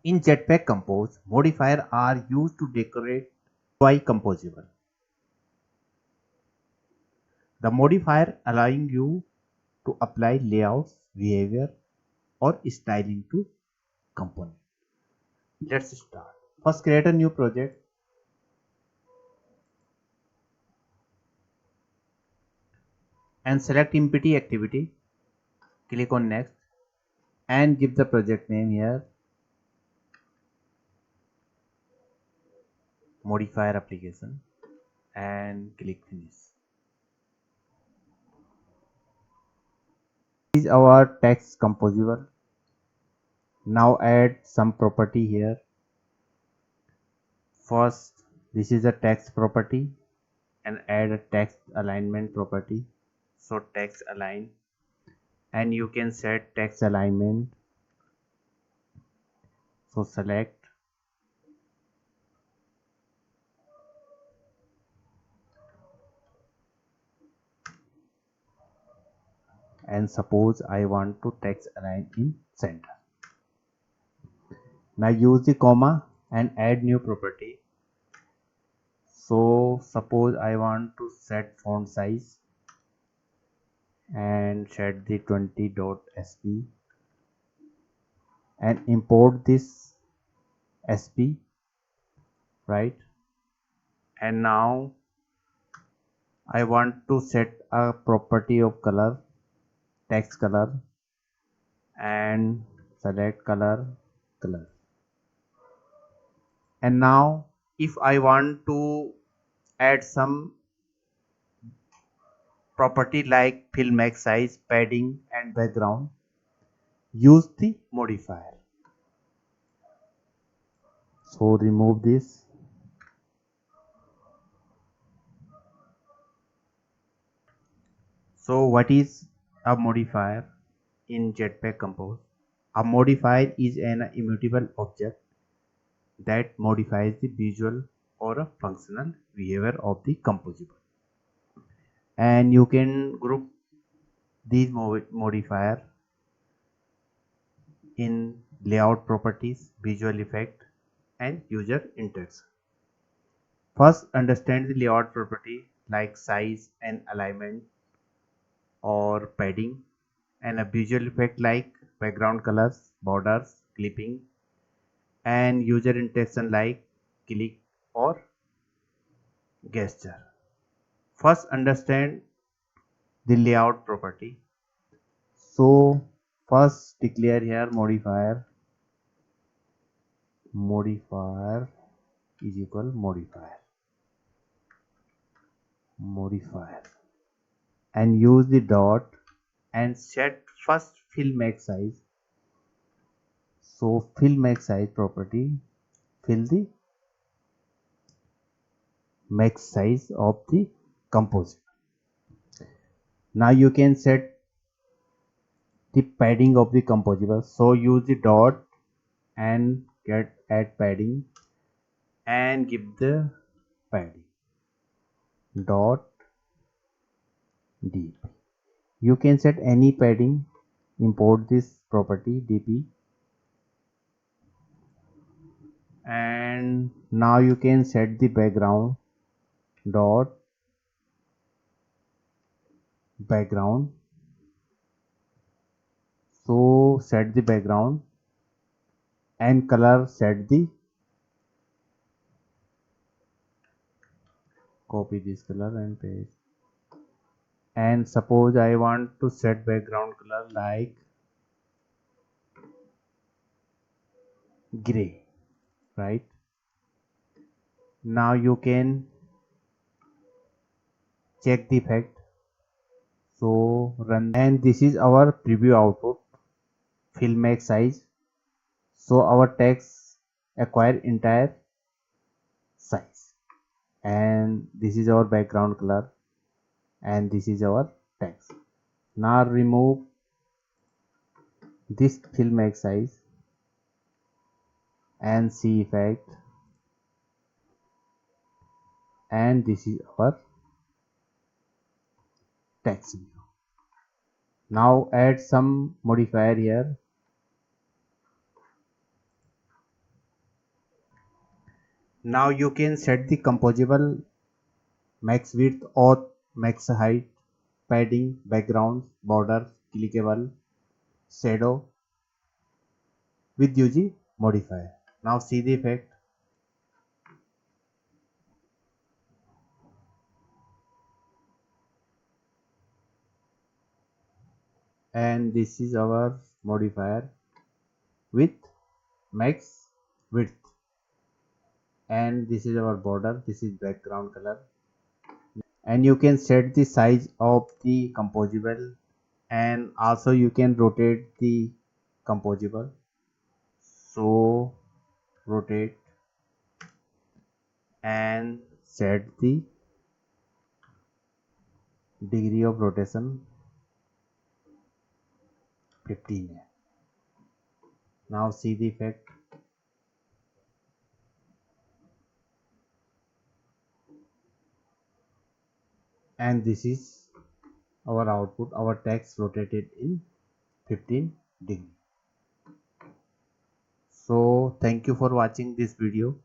In Jetpack Compose, modifiers are used to decorate UI composable. The modifier allowing you to apply layouts, behavior, or styling to component. Let's start. First, create a new project and select empty activity. Click on next and give the project name here, modifier application, and click finish. This is our text composable. Now add some property here. First, this is a text property and add a text alignment property. So text align, and you can set text alignment. So select and suppose I want to text align in center. Now use the comma and add new property. So suppose I want to set font size and set the 20.sp and import this sp, right? And now I want to set a property of color, text color, and select color. And now if I want to add some property like fillMaxSize, padding, and background, use the modifier. So remove this. So what is a modifier in Jetpack Compose? A modifier is an immutable object that modifies the visual or a functional behavior of the composable. And you can group these modifier in layout properties, visual effect, and user interaction. First, understand the layout property like size and alignment or padding, and a visual effect like background colors, borders, clipping, and user interaction like click or gesture. First, understand the layout property. So first declare here modifier is equal modifier and use the dot and set first fillMaxSize. So fillMaxSize property, fill the max size of the composite. Now you can set the padding of the composable. So use the dot and get add padding and give the padding dot dp. You can set any padding, import this property dp, and now you can set the background dot background. So set the background and color, set the, copy this color and paste. And suppose I want to set background color like gray, right? Now you can check the effect. So run, and this is our preview output, fillMaxSize. So our text acquire entire size, and this is our background color, and this is our text. Now remove this fillMaxSize and see effect, and this is our text view. Now add some modifier here. Now you can set the composable max width or max height, padding, background, border, clickable, shadow with using modifier. Now see the effect, and this is our modifier with max width, and this is our border, this is background color, and you can set the size of the composable, and also you can rotate the composable. So rotate and set the degree of rotation 15. Now see the effect, and this is our output, our text rotated in 15 degree. So thank you for watching this video.